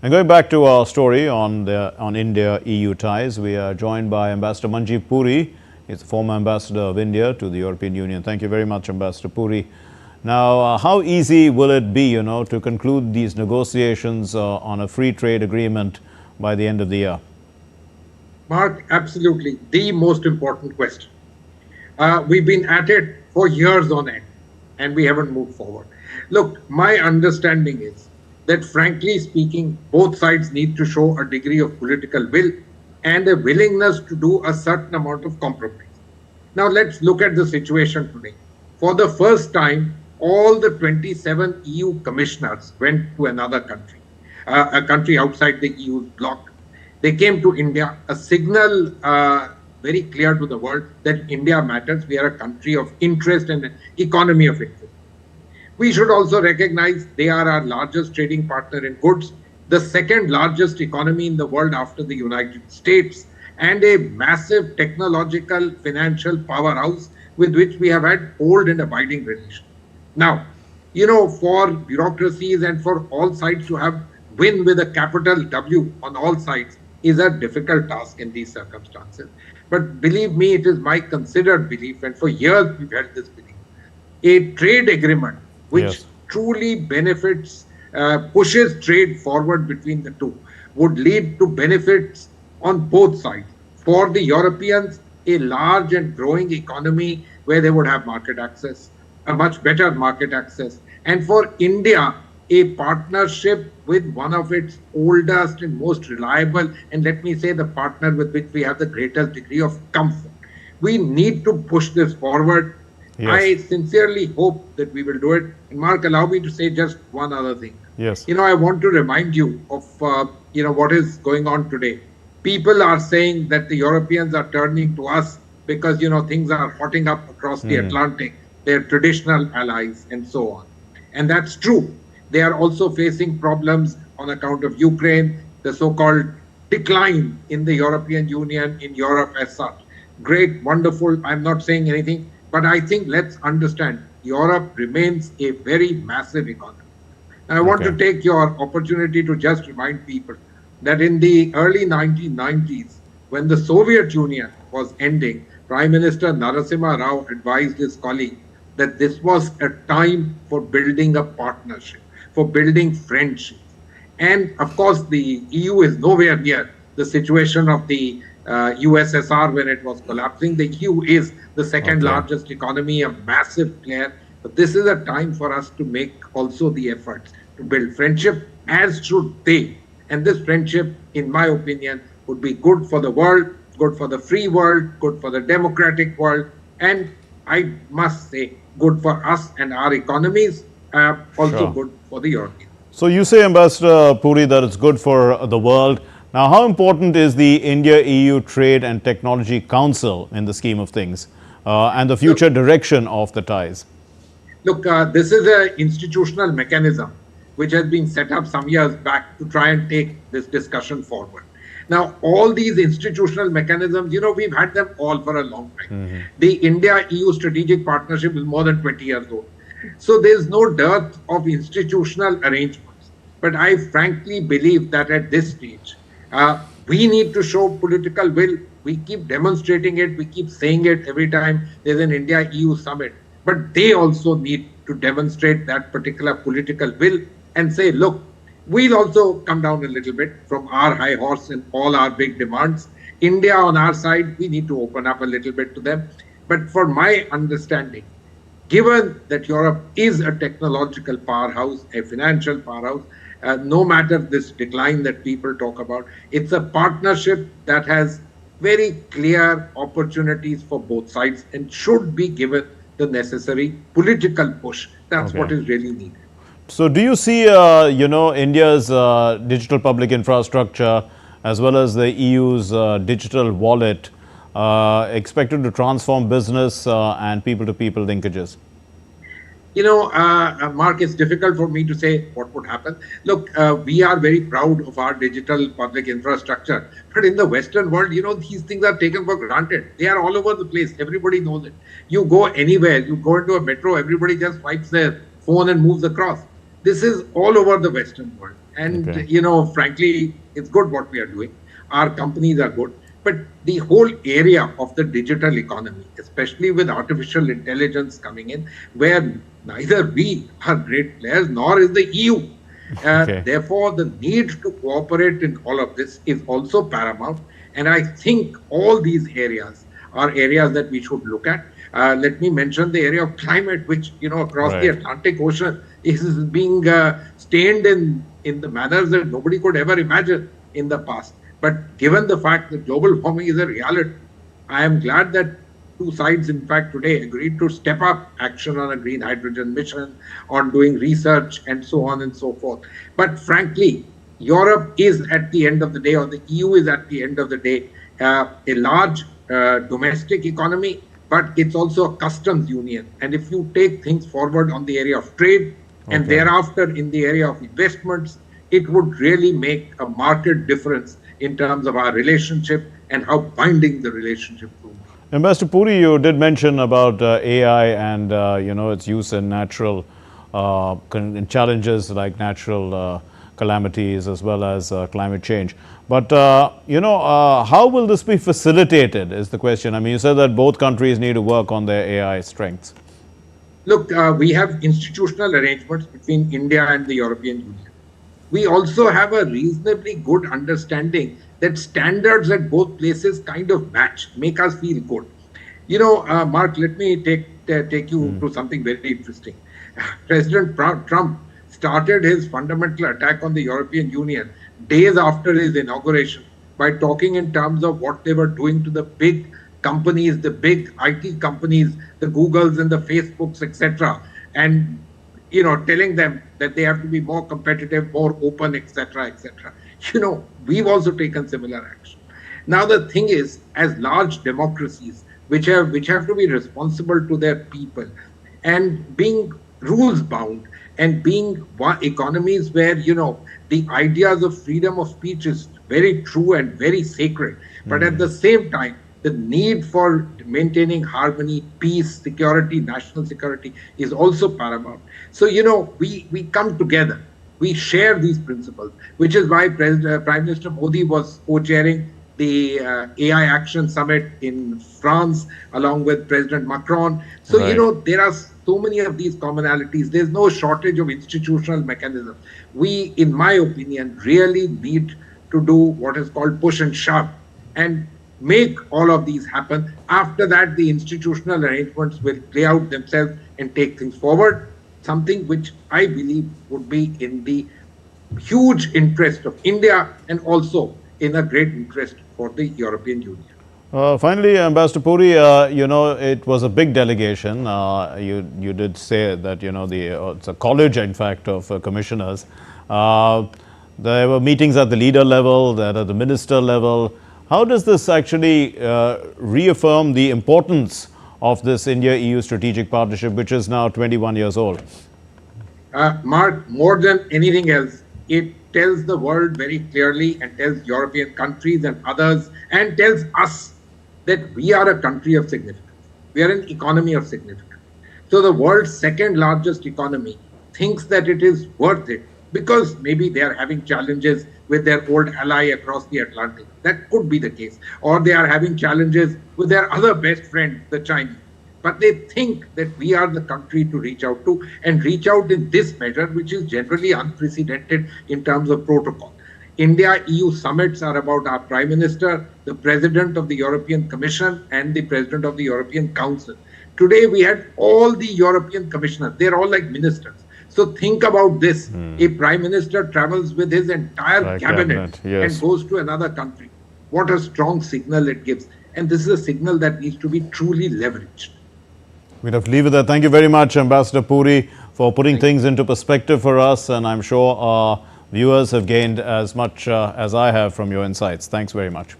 And going back to our story on India-EU ties, we are joined by Ambassador Manjeev Puri. He's the former ambassador of India to the European Union. Thank you very much, Ambassador Puri. Now, how easy will it be, to conclude these negotiations on a free trade agreement by the end of the year? Mark, absolutely the most important question. We've been at it for years on end, and we haven't moved forward. Look, my understanding is that frankly speaking, both sides need to show a degree of political will and a willingness to do a certain amount of compromise. Now let's look at the situation today. For the first time, all the 27 EU commissioners went to another country, a country outside the EU bloc. They came to India, a signal very clear to the world that India matters. We are a country of interest and an economy of interest. We should also recognize they are our largest trading partner in goods, the second largest economy in the world after the United States, and a massive technological financial powerhouse with which we have had old and abiding relations. Now, for bureaucracies and for all sides to have win with a capital W on all sides is a difficult task in these circumstances. But believe me, it is my considered belief, and for years we've had this belief, a trade agreement which truly benefits, pushes trade forward between the two, would lead to benefits on both sides. For the Europeans, a large and growing economy where they would have market access, a much better market access. And for India, a partnership with one of its oldest and most reliable, and let me say the partner with which we have the greatest degree of comfort. We need to push this forward. Yes. I sincerely hope that we will do it. And Mark, allow me to say just one other thing. Yes. I want to remind you of, what is going on today. People are saying that the Europeans are turning to us because, things are hotting up across the Atlantic. They're traditional allies and so on. And that's true. They are also facing problems on account of Ukraine, the so-called decline in the European Union, in Europe as such. Great, wonderful. I'm not saying anything. But I think let's understand, Europe remains a very massive economy. And I want to take your opportunity to just remind people that in the early 1990s, when the Soviet Union was ending, Prime Minister Narasimha Rao advised his colleague that this was a time for building a partnership, for building friendships. And of course, the EU is nowhere near the situation of the USSR when it was collapsing. The EU is the second largest economy, a massive player. But this is a time for us to make also the efforts to build friendship, as should they. And this friendship, in my opinion, would be good for the world, good for the free world, good for the democratic world, and I must say, good for us and our economies, also good for the Europeans. So you say, Ambassador Puri, that it's good for the world. Now, how important is the India-EU Trade and Technology Council in the scheme of things and the future direction of the ties? Look, this is an institutional mechanism which has been set up some years back to try and take this discussion forward. Now, all these institutional mechanisms, we've had them all for a long time. The India-EU strategic partnership is more than 20 years old. So there's no dearth of institutional arrangements. But I frankly believe that at this stage, we need to show political will. We keep demonstrating it. We keep saying it every time there's an India-EU summit. But they also need to demonstrate that particular political will and say, look, we'll also come down a little bit from our high horse and all our big demands. India on our side, we need to open up a little bit to them. But for my understanding, given that Europe is a technological powerhouse, a financial powerhouse, no matter this decline that people talk about, it's a partnership that has very clear opportunities for both sides and should be given the necessary political push. That's what is really needed. So do you see, India's digital public infrastructure as well as the EU's digital wallet expected to transform business and people-to-people linkages? Mark, it's difficult for me to say what would happen. Look, we are very proud of our digital public infrastructure. But in the Western world, these things are taken for granted. They are all over the place. Everybody knows it. You go anywhere, you go into a metro, everybody just swipes their phone and moves across. This is all over the Western world. And, Okay. frankly, it's good what we are doing. Our companies are good. But the whole area of the digital economy, especially with artificial intelligence coming in, where neither we are great players nor is the EU. Okay. Therefore, the need to cooperate in all of this is also paramount. And I think all these areas are areas that we should look at. Let me mention the area of climate, which, across the Right. Atlantic Ocean is being stained in the manners that nobody could ever imagine in the past. But given the fact that global warming is a reality, I am glad that two sides, in fact, today agreed to step up action on a green hydrogen mission, on doing research, and so on and so forth. But frankly, Europe is at the end of the day, or the EU is at the end of the day, a large domestic economy, but it's also a customs union. And if you take things forward on the area of trade and Okay. thereafter in the area of investments, it would really make a marked difference in terms of our relationship and how binding the relationship will be. Ambassador Puri, you did mention about AI and its use in natural in challenges like natural calamities as well as climate change. But how will this be facilitated is the question. I mean, you said that both countries need to work on their AI strengths. Look, we have institutional arrangements between India and the European Union. We also have a reasonably good understanding that standards at both places kind of match, make us feel good. Mark, let me take you to something very interesting. President Trump started his fundamental attack on the European Union days after his inauguration by talking in terms of what they were doing to the big companies, the big IT companies, the Googles and the Facebooks, etc. And telling them that they have to be more competitive, more open, etc., etc. We've also taken similar action. Now, the thing is, as large democracies, which have to be responsible to their people and being rules bound and being economies where, the ideas of freedom of speech is very true and very sacred. But at the same time, the need for maintaining harmony, peace, security, national security is also paramount. So, we come together. We share these principles, which is why Prime Minister Modi was co-chairing the AI Action Summit in France, along with President Macron. So, Right. there are so many of these commonalities. There's no shortage of institutional mechanisms. We, in my opinion, really need to do what is called push and shove and make all of these happen. After that, the institutional arrangements will play out themselves and take things forward, something which I believe would be in the huge interest of India and also in a great interest for the European Union. Finally, Ambassador Puri, it was a big delegation. You did say that, it's a college, in fact, of commissioners. There were meetings at the leader level, there at the minister level. How does this actually reaffirm the importance of this India-EU strategic partnership, which is now 21 years old? Mark, more than anything else, it tells the world very clearly and tells European countries and others and tells us that we are a country of significance. We are an economy of significance. So the world's second largest economy thinks that it is worth it because maybe they are having challenges with their old ally across the Atlantic. That could be the case. Or they are having challenges with their other best friend, the Chinese. But they think that we are the country to reach out to and reach out in this measure, which is generally unprecedented in terms of protocol. India-EU summits are about our Prime Minister, the President of the European Commission, and the President of the European Council. Today, we had all the European commissioners. They're all like ministers. So think about this. A Prime Minister travels with his entire cabinet yes. and goes to another country. What a strong signal it gives. And this is a signal that needs to be truly leveraged. We'd have to leave it there. Thank you very much, Ambassador Puri, for putting things into perspective for us. And I'm sure our viewers have gained as much as I have from your insights. Thanks very much.